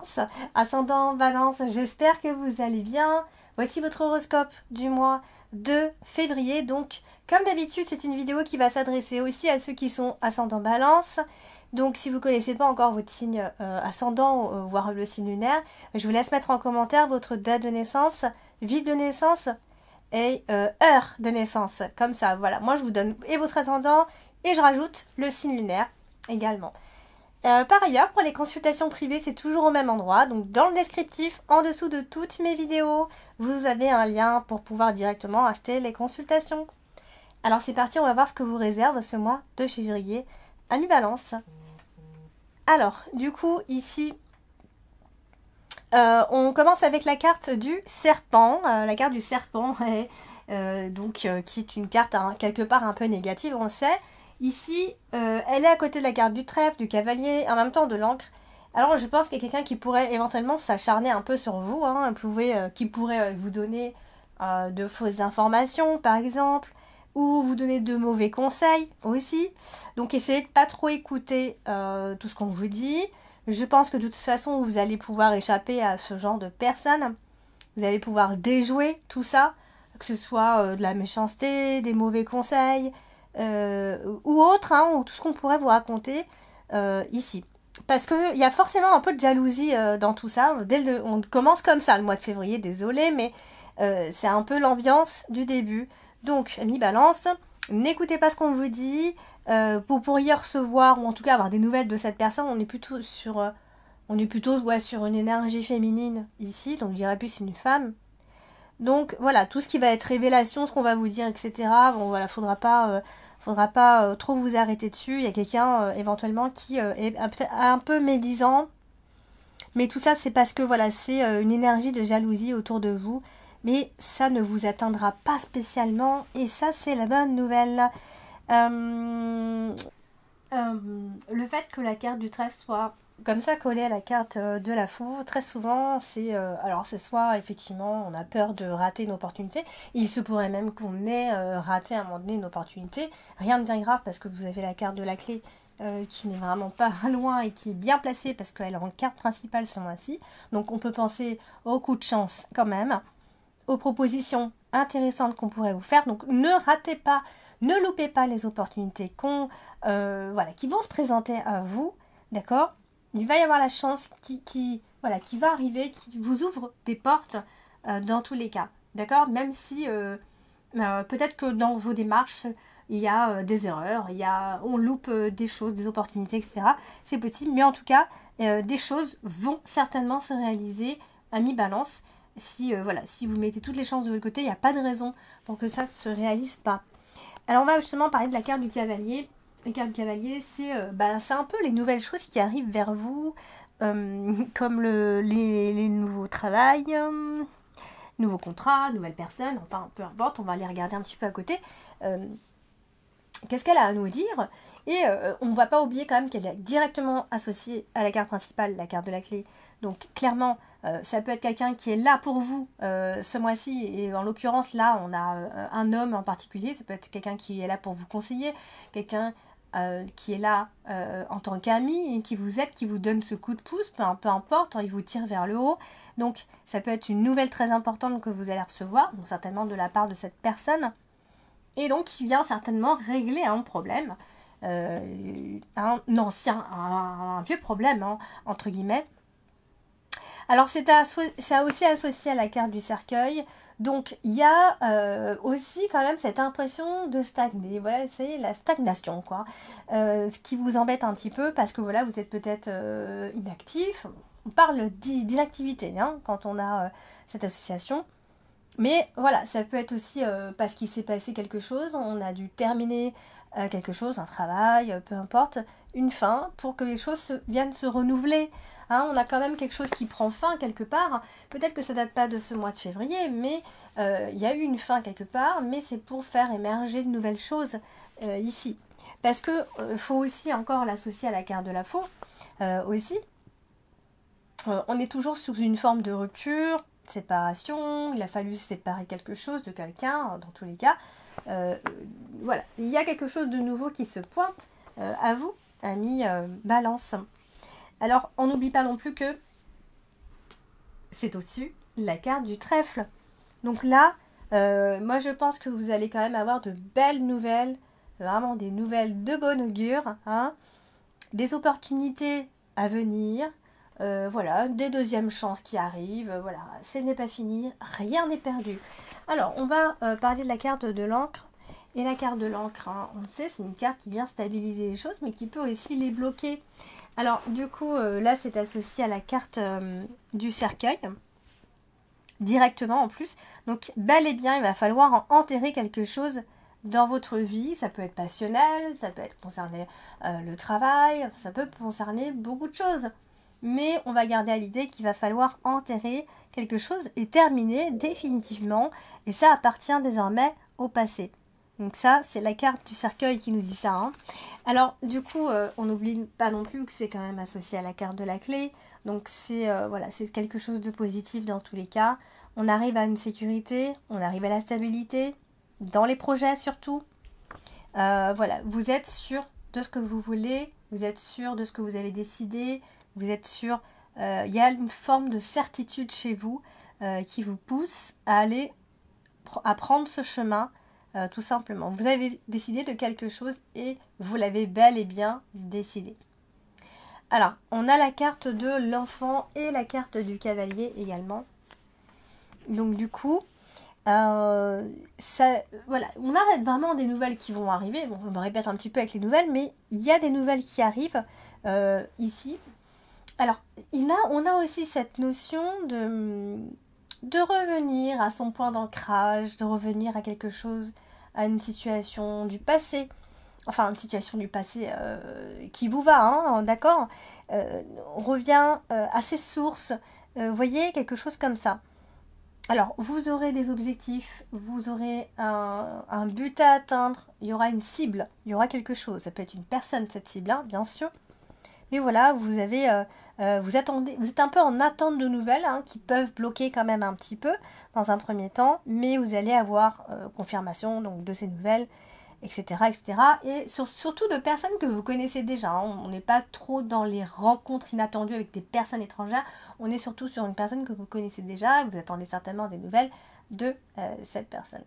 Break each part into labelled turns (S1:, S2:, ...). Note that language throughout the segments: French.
S1: Balance. Ascendant Balance, j'espère que vous allez bien. Voici votre horoscope du mois de février. Donc, comme d'habitude, c'est une vidéo qui va s'adresser aussi à ceux qui sont ascendant Balance. Donc, si vous ne connaissez pas encore votre signe ascendant, voire le signe lunaire, je vous laisse mettre en commentaire votre date de naissance, ville de naissance et heure de naissance. Comme ça, voilà. Moi, je vous donne et votre ascendant et je rajoute le signe lunaire également. Par ailleurs, pour les consultations privées, c'est toujours au même endroit. Donc, dans le descriptif, en dessous de toutes mes vidéos, vous avez un lien pour pouvoir directement acheter les consultations. Alors, c'est parti, on va voir ce que vous réserve ce mois de février à mi-balance. Alors, du coup, ici, on commence avec la carte du serpent. La carte du serpent, qui est une carte quelque part un peu négative, on le sait. Ici, elle est à côté de la carte du trèfle, du cavalier, en même temps de l'encre. Alors, je pense qu'il y a quelqu'un qui pourrait éventuellement s'acharner un peu sur vous, qui pourrait vous donner de fausses informations, par exemple, ou vous donner de mauvais conseils aussi. Donc, essayez de pas trop écouter tout ce qu'on vous dit. Je pense que de toute façon, vous allez pouvoir échapper à ce genre de personnes. Vous allez pouvoir déjouer tout ça, que ce soit de la méchanceté, des mauvais conseils, ou autre, ou tout ce qu'on pourrait vous raconter ici. Parce qu'il y a forcément un peu de jalousie dans tout ça. On commence comme ça le mois de février, désolé, mais c'est un peu l'ambiance du début. Donc, amis balance, n'écoutez pas ce qu'on vous dit. Vous pourriez recevoir, ou en tout cas avoir des nouvelles de cette personne. On est plutôt sur une énergie féminine ici, donc je dirais plus une femme. Donc voilà, tout ce qui va être révélation, ce qu'on va vous dire, etc. Bon voilà, faudra pas trop vous arrêter dessus. Il y a quelqu'un éventuellement qui est un peu médisant. Mais tout ça, c'est parce que voilà, c'est une énergie de jalousie autour de vous. Mais ça ne vous atteindra pas spécialement. Et ça, c'est la bonne nouvelle. Le fait que la carte du trèfle soit comme ça collée à la carte de la fou, très souvent, c'est soit effectivement on a peur de rater une opportunité. Il se pourrait même qu'on ait raté à un moment donné une opportunité. Rien de bien grave parce que vous avez la carte de la clé qui n'est vraiment pas loin et qui est bien placée parce qu'elle est en carte principale ce mois-ci. Donc on peut penser au coup de chance quand même, aux propositions intéressantes qu'on pourrait vous faire. Donc ne ratez pas, ne loupez pas les opportunités qui vont se présenter à vous, d'accord? Il va y avoir la chance qui va arriver, qui vous ouvre des portes dans tous les cas, d'accord? Même si peut-être que dans vos démarches, il y a des erreurs, on loupe des choses, des opportunités, etc. C'est possible, mais en tout cas, des choses vont certainement se réaliser à mi-balance. Si vous mettez toutes les chances de votre côté, il n'y a pas de raison pour que ça ne se réalise pas. Alors on va justement parler de la carte du cavalier. La carte du cavalier, c'est un peu les nouvelles choses qui arrivent vers vous, comme les nouveaux travails, nouveaux contrats, nouvelles personnes, enfin peu importe, on va les regarder un petit peu à côté. Qu'est-ce qu'elle a à nous dire? Et on ne va pas oublier quand même qu'elle est directement associée à la carte principale, la carte de la clé. Donc clairement, ça peut être quelqu'un qui est là pour vous ce mois-ci. Et en l'occurrence, là, on a un homme en particulier. Ça peut être quelqu'un qui est là pour vous conseiller, quelqu'un qui est là en tant qu'ami et qui vous aide, qui vous donne ce coup de pouce, peu importe, il vous tire vers le haut. Donc ça peut être une nouvelle très importante que vous allez recevoir, donc certainement de la part de cette personne. Et donc qui vient certainement régler un problème, un vieux problème, entre guillemets. Alors c'est aussi associé à la carte du cercueil. Donc il y a aussi quand même cette impression de stagner. Voilà, c'est la stagnation, quoi. Ce qui vous embête un petit peu parce que voilà, vous êtes peut-être inactif. On parle d'inactivité quand on a cette association. Mais voilà, ça peut être aussi parce qu'il s'est passé quelque chose, on a dû terminer quelque chose, un travail, peu importe, une fin, pour que les choses viennent se renouveler. On a quand même quelque chose qui prend fin quelque part. Peut-être que ça date pas de ce mois de février, mais il y a eu une fin quelque part, mais c'est pour faire émerger de nouvelles choses ici. Parce que faut aussi encore l'associer à la carte de la faux aussi. On est toujours sous une forme de rupture, séparation, il a fallu séparer quelque chose de quelqu'un, dans tous les cas. Voilà, il y a quelque chose de nouveau qui se pointe à vous, amis balance. Alors, on n'oublie pas non plus que c'est au-dessus la carte du trèfle. Donc là, moi je pense que vous allez quand même avoir de belles nouvelles, vraiment des nouvelles de bon augure, hein, des opportunités à venir, voilà, des deuxièmes chances qui arrivent, voilà, ce n'est pas fini, rien n'est perdu. Alors, on va parler de la carte de l'encre. Et la carte de l'encre, hein, on le sait, c'est une carte qui vient stabiliser les choses, mais qui peut aussi les bloquer. Alors, du coup, là, c'est associé à la carte du cercueil, directement en plus. Donc, bel et bien, il va falloir enterrer quelque chose dans votre vie. Ça peut être passionnel, ça peut être concerner le travail, ça peut concerner beaucoup de choses. Mais on va garder à l'idée qu'il va falloir enterrer quelque chose et terminer définitivement. Et ça appartient désormais au passé. Donc ça, c'est la carte du cercueil qui nous dit ça. Hein. Alors, du coup, on n'oublie pas non plus que c'est quand même associé à la carte de la clé. Donc c'est voilà, c'est quelque chose de positif dans tous les cas. On arrive à une sécurité, on arrive à la stabilité, dans les projets surtout. Voilà, vous êtes sûr de ce que vous voulez, vous êtes sûr de ce que vous avez décidé, vous êtes sûr, il y a une forme de certitude chez vous qui vous pousse à aller, à prendre ce chemin, tout simplement. Vous avez décidé de quelque chose et vous l'avez bel et bien décidé. Alors, on a la carte de l'enfant et la carte du cavalier également. Donc du coup, ça, voilà, on a vraiment des nouvelles qui vont arriver. Bon, on me répète un petit peu avec les nouvelles, mais il y a des nouvelles qui arrivent ici. Alors, on a aussi cette notion de revenir à son point d'ancrage, de revenir à quelque chose, à une situation du passé. Enfin, une situation du passé qui vous va, hein, d'accord. On revient à ses sources. Vous voyez, quelque chose comme ça. Alors, vous aurez des objectifs, vous aurez un but à atteindre, il y aura une cible, il y aura quelque chose. Ça peut être une personne, cette cible-là, bien sûr. Mais voilà, vous avez, vous êtes un peu en attente de nouvelles hein, qui peuvent bloquer quand même un petit peu dans un premier temps, mais vous allez avoir confirmation donc, de ces nouvelles, etc. etc. Et surtout de personnes que vous connaissez déjà. Hein. On n'est pas trop dans les rencontres inattendues avec des personnes étrangères. On est surtout sur une personne que vous connaissez déjà et vous attendez certainement des nouvelles de cette personne.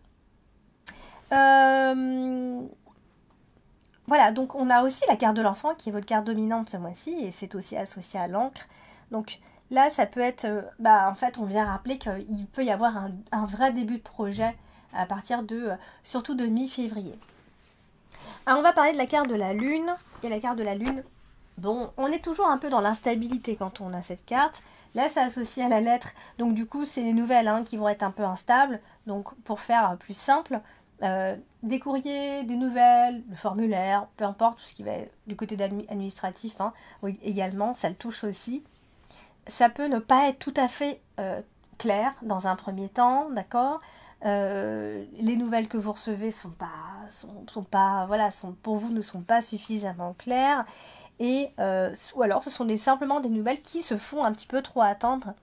S1: Voilà, donc on a aussi la carte de l'enfant qui est votre carte dominante ce mois-ci et c'est aussi associé à l'encre. Donc là, ça peut être, en fait, on vient rappeler qu'il peut y avoir un vrai début de projet à partir de, surtout de mi-février. Alors on va parler de la carte de la lune. Et la carte de la lune, bon, on est toujours un peu dans l'instabilité quand on a cette carte. Là, c'est associé à la lettre. Donc du coup, c'est les nouvelles hein, qui vont être un peu instables. Donc pour faire plus simple, des courriers, des nouvelles, le formulaire, peu importe, tout ce qui va être du côté administratif hein, oui, également, ça le touche aussi. Ça peut ne pas être tout à fait clair dans un premier temps, d'accord. Les nouvelles que vous recevez pour vous ne sont pas suffisamment claires et ou alors ce sont simplement des nouvelles qui se font un petit peu trop attendre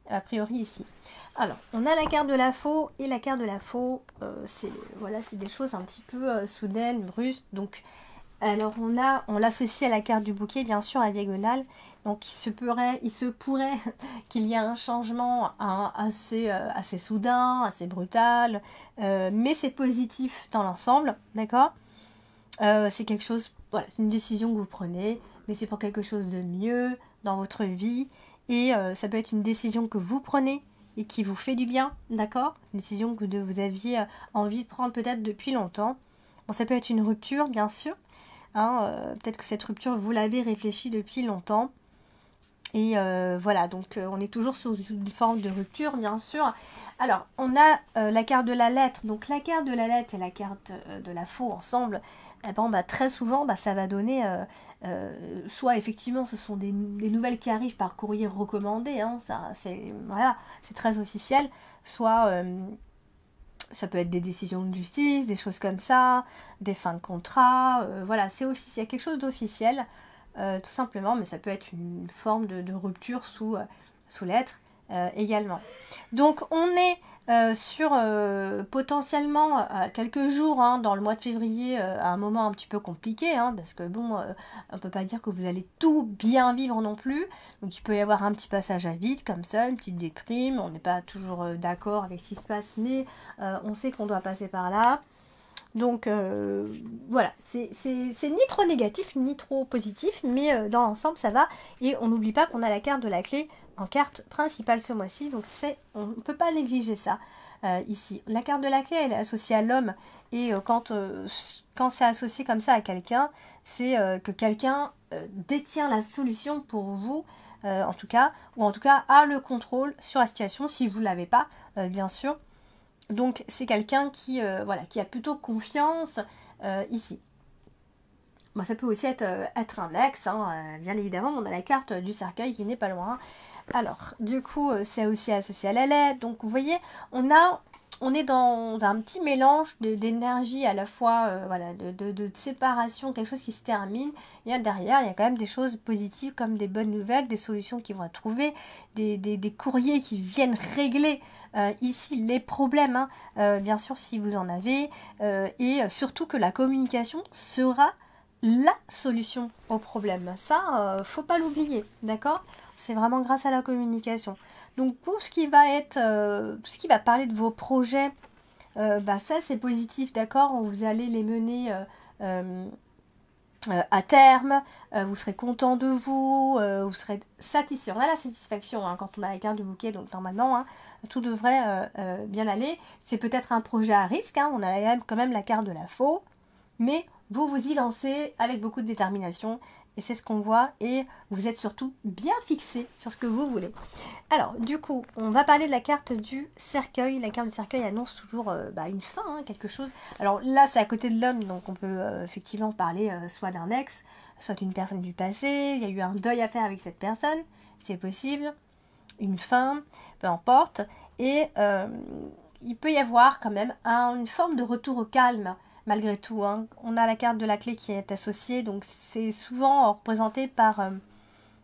S1: a priori ici. Alors on a la carte de la faux et la carte de la faux c'est des choses un petit peu soudaines, brusques. Donc alors on l'associe à la carte du bouquet bien sûr à diagonale. Donc il se pourrait qu'il y ait un changement assez soudain, assez brutal, mais c'est positif dans l'ensemble, d'accord. C'est quelque chose, voilà, c'est une décision que vous prenez, mais c'est pour quelque chose de mieux dans votre vie, et ça peut être une décision que vous prenez et qui vous fait du bien, d'accord. Une décision que vous aviez envie de prendre peut-être depuis longtemps. Bon, ça peut être une rupture, bien sûr, hein, peut-être que cette rupture, vous l'avez réfléchie depuis longtemps. Et voilà, donc on est toujours sur une forme de rupture, bien sûr. Alors, on a la carte de la lettre. Donc, la carte de la lettre et la carte de la faux ensemble, eh ben, très souvent, ça va donner... soit, effectivement, ce sont des nouvelles qui arrivent par courrier recommandé. Hein, c'est très officiel. Soit, ça peut être des décisions de justice, des choses comme ça, des fins de contrat. Voilà, c'est officiel, quelque chose d'officiel. Tout simplement, mais ça peut être une forme de rupture sous lettre également. Donc on est sur potentiellement quelques jours dans le mois de février, à un moment un petit peu compliqué, parce que bon, on peut pas dire que vous allez tout bien vivre non plus, donc il peut y avoir un petit passage à vide comme ça, une petite déprime, on n'est pas toujours d'accord avec ce qui se passe, mais on sait qu'on doit passer par là. Donc voilà, c'est ni trop négatif ni trop positif, mais dans l'ensemble ça va. Et on n'oublie pas qu'on a la carte de la clé en carte principale ce mois-ci, donc on ne peut pas négliger ça ici. La carte de la clé, elle est associée à l'homme, et quand c'est associé comme ça à quelqu'un, c'est que quelqu'un détient la solution pour vous, en tout cas, ou en tout cas a le contrôle sur la situation, si vous ne l'avez pas, bien sûr. Donc c'est quelqu'un qui a plutôt confiance ici. Bon, ça peut aussi être un ex, bien évidemment, on a la carte du cercueil qui n'est pas loin. Alors, du coup, c'est aussi associé à la lettre. Donc vous voyez, on est dans un petit mélange d'énergie à la fois, de séparation, quelque chose qui se termine. Et derrière, il y a quand même des choses positives comme des bonnes nouvelles, des solutions qui vont être trouvées, des courriers qui viennent régler ici les problèmes, bien sûr si vous en avez, et surtout que la communication sera la solution au problème. Ça, faut pas l'oublier, d'accord? C'est vraiment grâce à la communication. Donc tout ce qui va être, tout ce qui va parler de vos projets, ça c'est positif, d'accord? Vous allez les mener à terme, vous serez content de vous, vous serez satisfait. On a la satisfaction quand on a la carte du bouquet, donc normalement tout devrait bien aller. C'est peut-être un projet à risque, on a quand même la carte de la faux, mais vous vous y lancez avec beaucoup de détermination, et c'est ce qu'on voit, et vous êtes surtout bien fixé sur ce que vous voulez. Alors, du coup, on va parler de la carte du cercueil. La carte du cercueil annonce toujours une fin, quelque chose. Alors là, c'est à côté de l'homme, donc on peut effectivement parler soit d'un ex, soit d'une personne du passé. Il y a eu un deuil à faire avec cette personne, c'est possible. Une fin, peu importe. Et il peut y avoir quand même une forme de retour au calme, malgré tout. On a la carte de la clé qui est associée, donc c'est souvent représenté par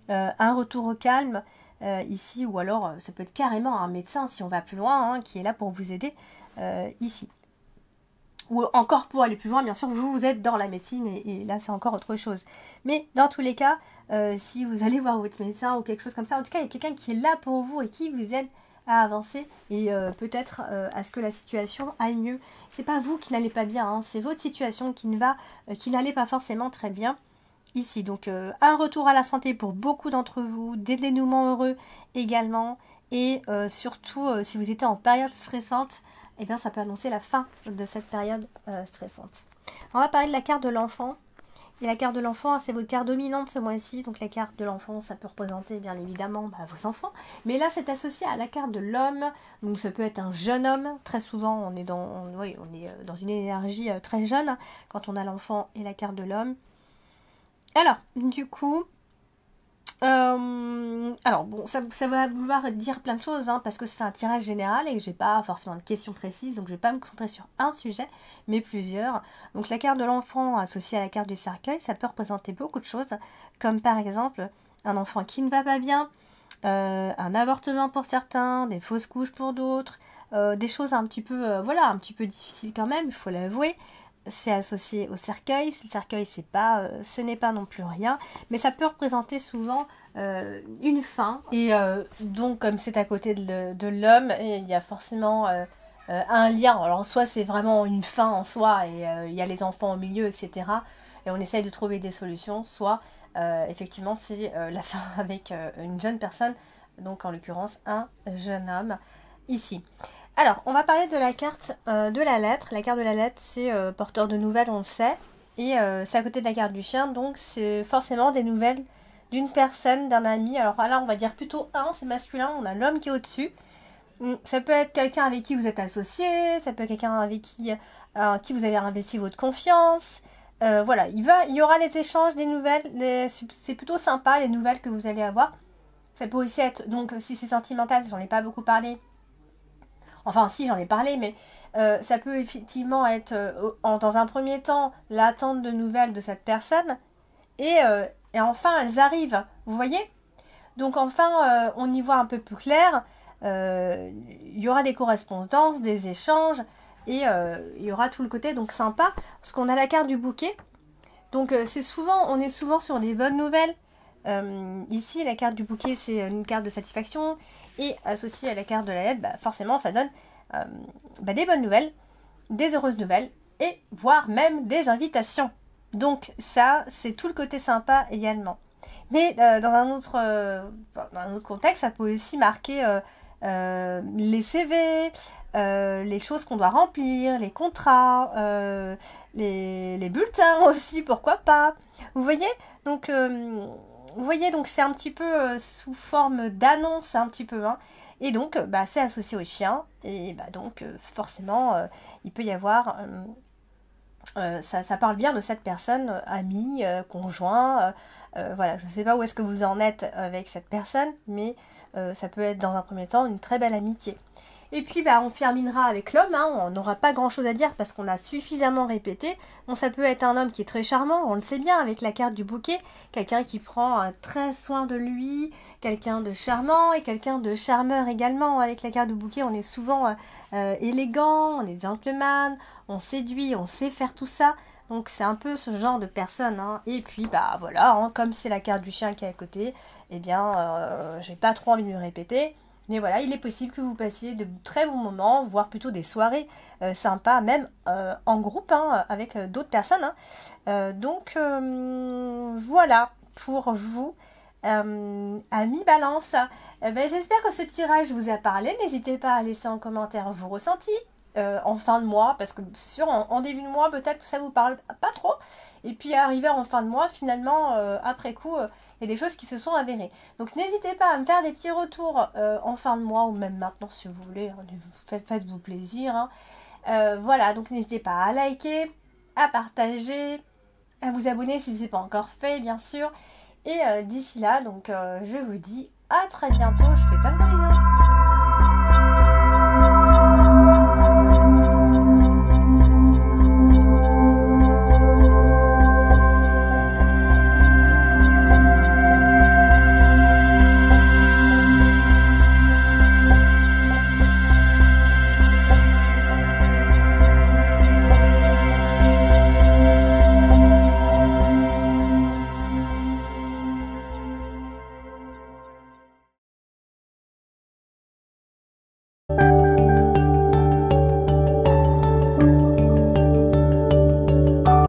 S1: un retour au calme, ici, ou alors ça peut être carrément un médecin si on va plus loin, qui est là pour vous aider ici. Ou encore pour aller plus loin, bien sûr, vous êtes dans la médecine et là c'est encore autre chose. Mais dans tous les cas, si vous allez voir votre médecin ou quelque chose comme ça, en tout cas il y a quelqu'un qui est là pour vous et qui vous aide à avancer et peut-être à ce que la situation aille mieux. C'est pas vous qui n'allez pas bien, c'est votre situation qui n'allait pas forcément très bien ici. Donc un retour à la santé pour beaucoup d'entre vous, des dénouements heureux également, et surtout si vous étiez en période stressante, eh bien ça peut annoncer la fin de cette période stressante. On va parler de la carte de l'enfant. Et la carte de l'enfant, c'est votre carte dominante ce mois-ci. Donc la carte de l'enfant, ça peut représenter bien évidemment vos enfants. Mais là, c'est associé à la carte de l'homme. Donc ça peut être un jeune homme. Très souvent, on est dans une énergie très jeune quand on a l'enfant et la carte de l'homme. Alors, du coup, ça va vouloir dire plein de choses, parce que c'est un tirage général et que j'ai pas forcément de questions précises, donc je vais pas me concentrer sur un sujet, mais plusieurs. Donc la carte de l'enfant associée à la carte du cercueil, ça peut représenter beaucoup de choses, comme par exemple un enfant qui ne va pas bien, un avortement pour certains, des fausses couches pour d'autres, des choses un petit peu difficiles quand même, il faut l'avouer. C'est associé au cercueil. Le cercueil, ce n'est pas non plus rien, mais ça peut représenter souvent une fin. Et donc, comme c'est à côté de l'homme, il y a forcément un lien. Alors, soit c'est vraiment une fin en soi, et il y a les enfants au milieu, etc. Et on essaye de trouver des solutions. Soit, effectivement, c'est la fin avec une jeune personne, donc en l'occurrence un jeune homme ici. Alors, on va parler de la carte de la lettre. La carte de la lettre, c'est porteur de nouvelles, on le sait. Et c'est à côté de la carte du chien, donc c'est forcément des nouvelles d'une personne, d'un ami. Alors là, on va dire plutôt c'est masculin, on a l'homme qui est au-dessus. Ça peut être quelqu'un avec qui vous êtes associé, ça peut être quelqu'un avec qui vous avez investi votre confiance. Il y aura des échanges, des nouvelles. C'est plutôt sympa, les nouvelles que vous allez avoir. Ça peut aussi être, donc si c'est sentimental, j'en ai pas beaucoup parlé. Enfin, si, j'en ai parlé, mais ça peut effectivement être, dans un premier temps, l'attente de nouvelles de cette personne. Et enfin, elles arrivent, vous voyez? Donc enfin, on y voit un peu plus clair. il y aura des correspondances, des échanges, et il y aura tout le côté donc sympa, parce qu'on a la carte du bouquet. Donc on est souvent sur des bonnes nouvelles. Ici, la carte du bouquet, c'est une carte de satisfaction, et associée à la carte de la lettre, forcément, ça donne des bonnes nouvelles, des heureuses nouvelles, et voire même des invitations. Donc ça, c'est tout le côté sympa également. Mais dans un autre contexte, ça peut aussi marquer les CV, les choses qu'on doit remplir, les contrats, les bulletins aussi, pourquoi pas. Vous voyez, donc c'est un petit peu sous forme d'annonce, un petit peu, hein. Et donc, c'est associé au chien, et donc forcément, il peut y avoir ça parle bien de cette personne, amie, conjoint, voilà, je ne sais pas où est-ce que vous en êtes avec cette personne, mais ça peut être dans un premier temps une très belle amitié. Et puis on terminera avec l'homme, hein, on n'aura pas grand chose à dire parce qu'on a suffisamment répété. Bon, ça peut être un homme qui est très charmant, on le sait bien avec la carte du bouquet, quelqu'un qui prend très soin de lui, quelqu'un de charmant et quelqu'un de charmeur également. Avec la carte du bouquet, on est souvent élégant, on est gentleman, on séduit, on sait faire tout ça. Donc c'est un peu ce genre de personne, hein. Et puis voilà, hein, comme c'est la carte du chien qui est à côté, eh bien j'ai pas trop envie de me répéter. Mais voilà, il est possible que vous passiez de très bons moments, voire plutôt des soirées sympas, même en groupe, hein, avec d'autres personnes, hein. Donc voilà pour vous, amis Balance. J'espère que ce tirage vous a parlé. N'hésitez pas à laisser en commentaire vos ressentis en fin de mois, parce que c'est sûr, en début de mois, peut-être que ça vous parle pas trop. Et puis arrivé en fin de mois, finalement, après coup... il y a des choses qui se sont avérées. Donc n'hésitez pas à me faire des petits retours en fin de mois ou même maintenant si vous voulez. Hein, faites-vous plaisir. Hein. Voilà, donc n'hésitez pas à liker, à partager, à vous abonner si ce n'est pas encore fait, bien sûr. Et d'ici là, donc je vous dis à très bientôt. Je vous fais plein de bisous.